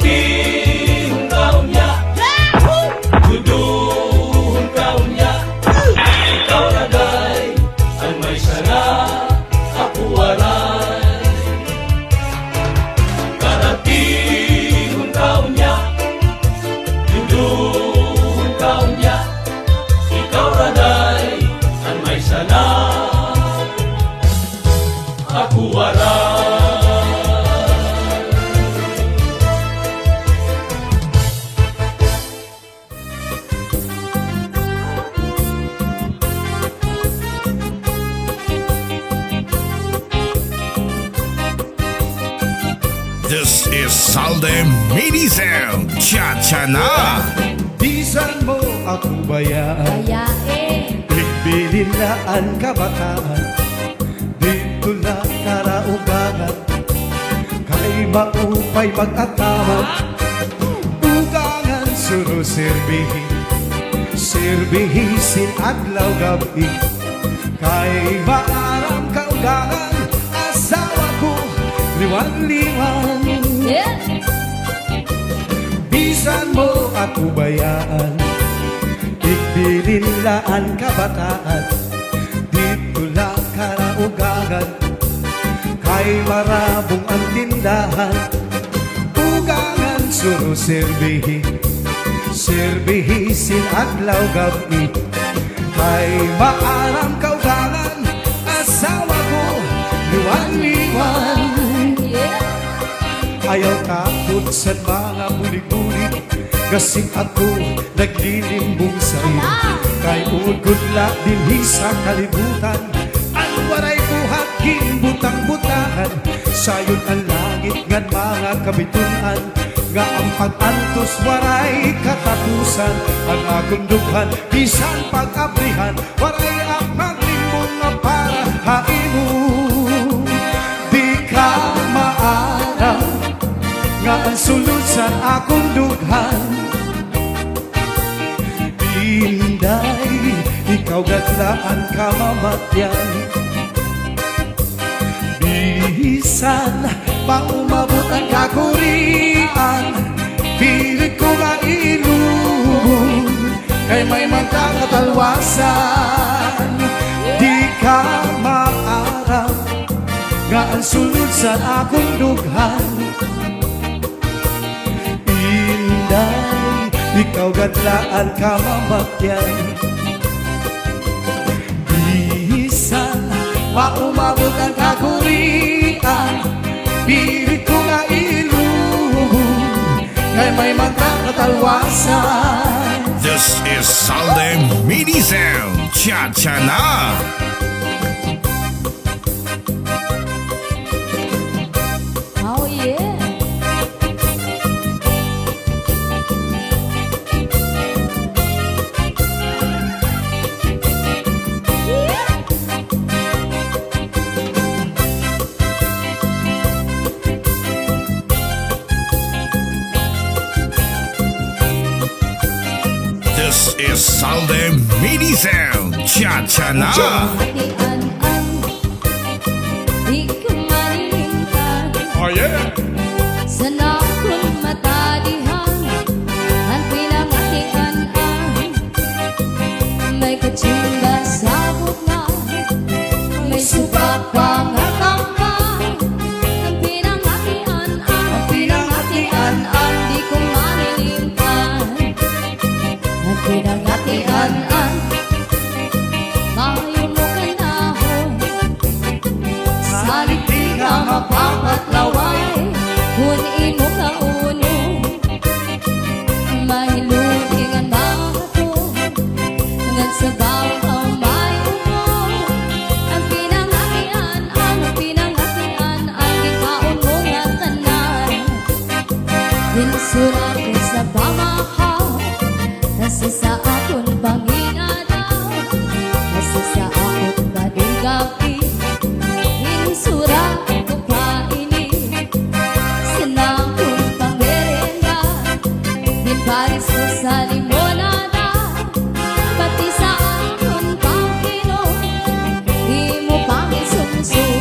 Karatihon kaunya, duduhon kaunya. Ikaw na day, ang may sana ako waray. Karatihon kaunya, duduhon kaunya. Ikaw na day, ang may sana ako waray. This is Salde Minizel Cha-Cha na. Bisan mo ako bayaan, Kayain, Bigbilin na ang kabataan. Dito na karaugangan, kay maupay mag-ataman. Ugangan suno sirbihin, sirbihisin adlaw gabi. Kay maaram kaugangan, asawa ko liwan-liwan. yeah. Bisan mo ako bayaan, Igbilin laan kabataan. Dito lang karaugangan, kay marabong ang tindahan. Ugangan suno sirbihin, sirbihisin adlaw gabi. Kay maaram kaugangan, asawa ko liwan-liwan. Yeah. Ayaw takot sa mga bulig-bulig, kasing ako naglilimbong sa'yo. Kay ugod-la dinhi sa kalibutan, ang waray buhat ginbutang-butahan. Sayon ang langit ngan mga kabitunan, nga ang pag-antos waray katapusan. Ang akong dughan, bisan pag-abrihan, waray ang maglimbong nga para haimo. Di ka maaram nga ang sulod sa akong dughan. Inday, ikaw gatlaan ka mamatyan. Bisan pa umabot ang kakurian, pilit ko nga ilubog, kay may magkakatalwasan. Di ka maaram nga ang sulod sa akong dughan. Inday, ikaw gatlaan ka mamatyan. Bisan maumabot ang kakurian, pilit ko nga ilubog, kay may magkakatalwasan. This is Salde Minizel Cha-Cha na. Oh yeah. This is Salde Minizel Cha-Cha na. Hatian ang di ko manilintan. Oh yeah. Sa nakon matadihan, ang pinangatian ang may kachimba sa bukna, may subak pangatangkan. Ang pinangatian ang di ko manilintan. Ang pinangatian ang mayo mo kanahon, salit di ka mapapatlaway. Kung imo ka uno, mahilugin ang mga ko, ngan sa bawat ang may uno. Ang pinangatian ang gikaon mo nga tanan. Hinsurat ko sa pamahaw, nasa sa akong panginadaw, nasa sa akong badugapi. Hinsurat ko kainin, sinakong pangmerenda, hinparis ko sa limonada, pati sa akong pangkinom, di mo pang isumsum.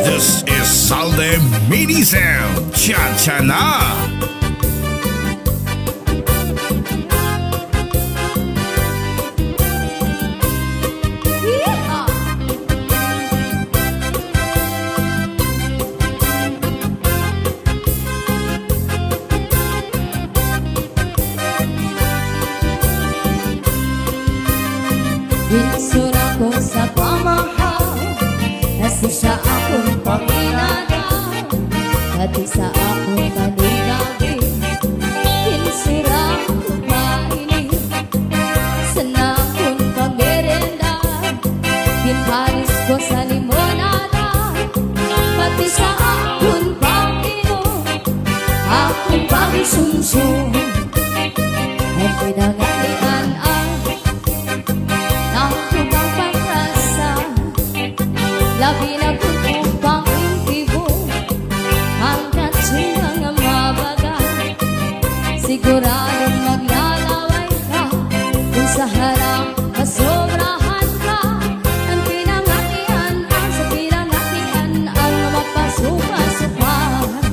This is Salde Minizel Mini Sound, cha-cha na! Yeehaw! Binsura ko sa pamahal, nasi sa akong panginadaw, pati sa akong kaligawin. Binsura ko maini, sana akong pamerenda, binharis ko sa limonada, pati sa akong pang-inom, akong pang-sumsum. Ay pinagalian ang nakong pagrasa, labi na kung upang intibo, hanggat siyang mabaga. Siguradong maglalaway ka, kung sa harap masobrahan ka. Ang pinangatian ang sa pinangatian ang mapasupa-supahan.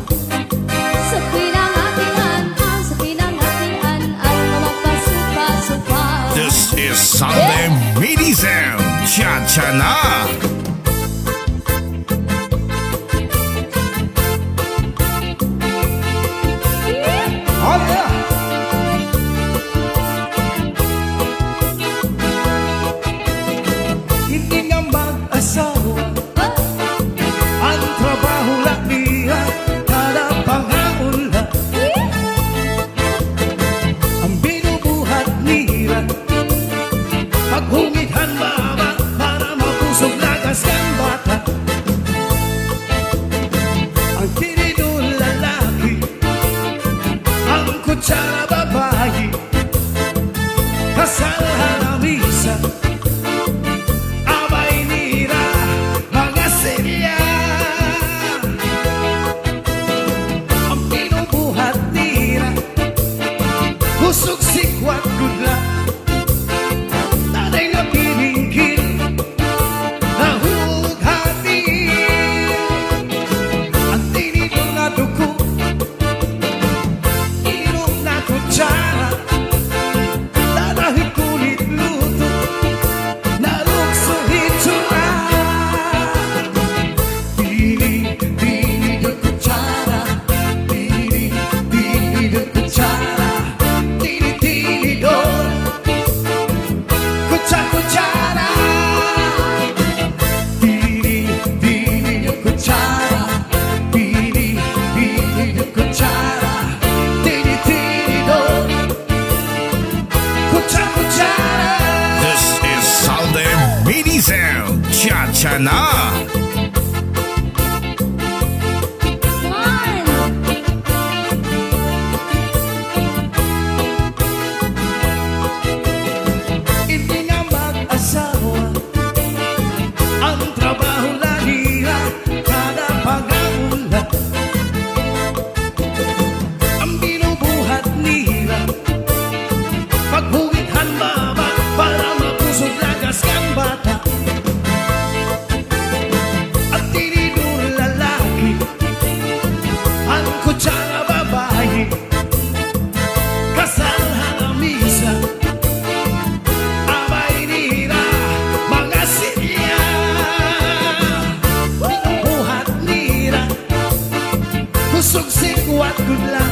Sa pinangatian ang sa pinangatian ang mapasupa-supahan. This is Sunday Mini Sound, cha-cha na! Oh yeah! Hindi nga mag-asawa, ang trabaho lang niya, kada pangangula. Ang binubuhat nila, paghungithan mama, para mapusog lagas ng bata. Ang tinidor lalaki, ang kutsara babae, kasal halamisa, abay nira, mga selya. Ang binubuhat nila, kusog sikwat gudla, nanay na piningkil, nahughati. Ang tinidor na dugo, inom na kutsara, dadahit kulit luto, narukso hitsura. Dili, dili de kutsara, dili, dili de kutsara, dili, dili do, kutsara. Dili, dili de kutsara, dili, dili de kutsara, dili, dili do, kutsara. This is Sunday Mini Sound, cha-cha na! One. Hindi nga mag-asawa, ang trabaho lang nila, kada pag-aula. Ang binubuhat nila, paghungithan mama, para mapusog lagas kang bata. At tinidor lalaki, ang kutsara babae, kasal halamisa, abay nila, mga silya. Binubuhat nila, kusog sikwat gudla,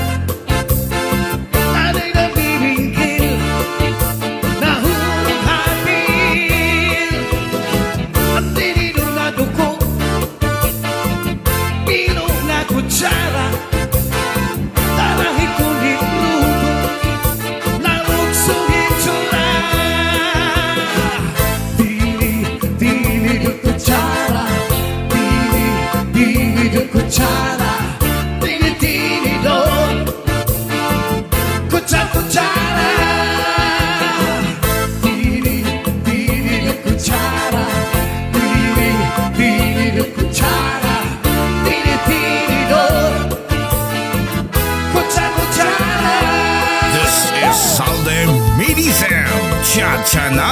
nanay na bibingkil, nahulog hapil. Ang tinidor na dugo, inom na kutsara, darahit kulit luto, narukso hitsura. Dili, dili de kutsara, dili, dili de kutsara, dili, dili do, kutsara. Dili, dili de kutsara, dili, dili de kutsara, dili, dili do, kutsara. This is Sunday Mini Sound, cha-cha na!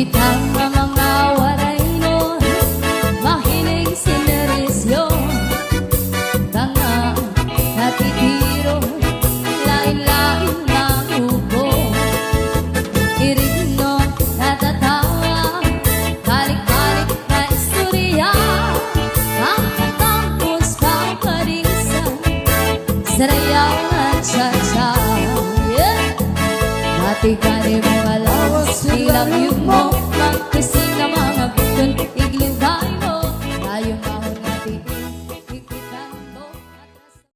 Kitang mga waray nun, mahilig sineresyon. Tanga, natitiro, lain-lain na upo. Irigno, natatawa, balik-balik na istorya. Makatapos paparinsan, sarayaw at cha-cha. Yeah! Dati ka rin mga lawas, nilang yung mo.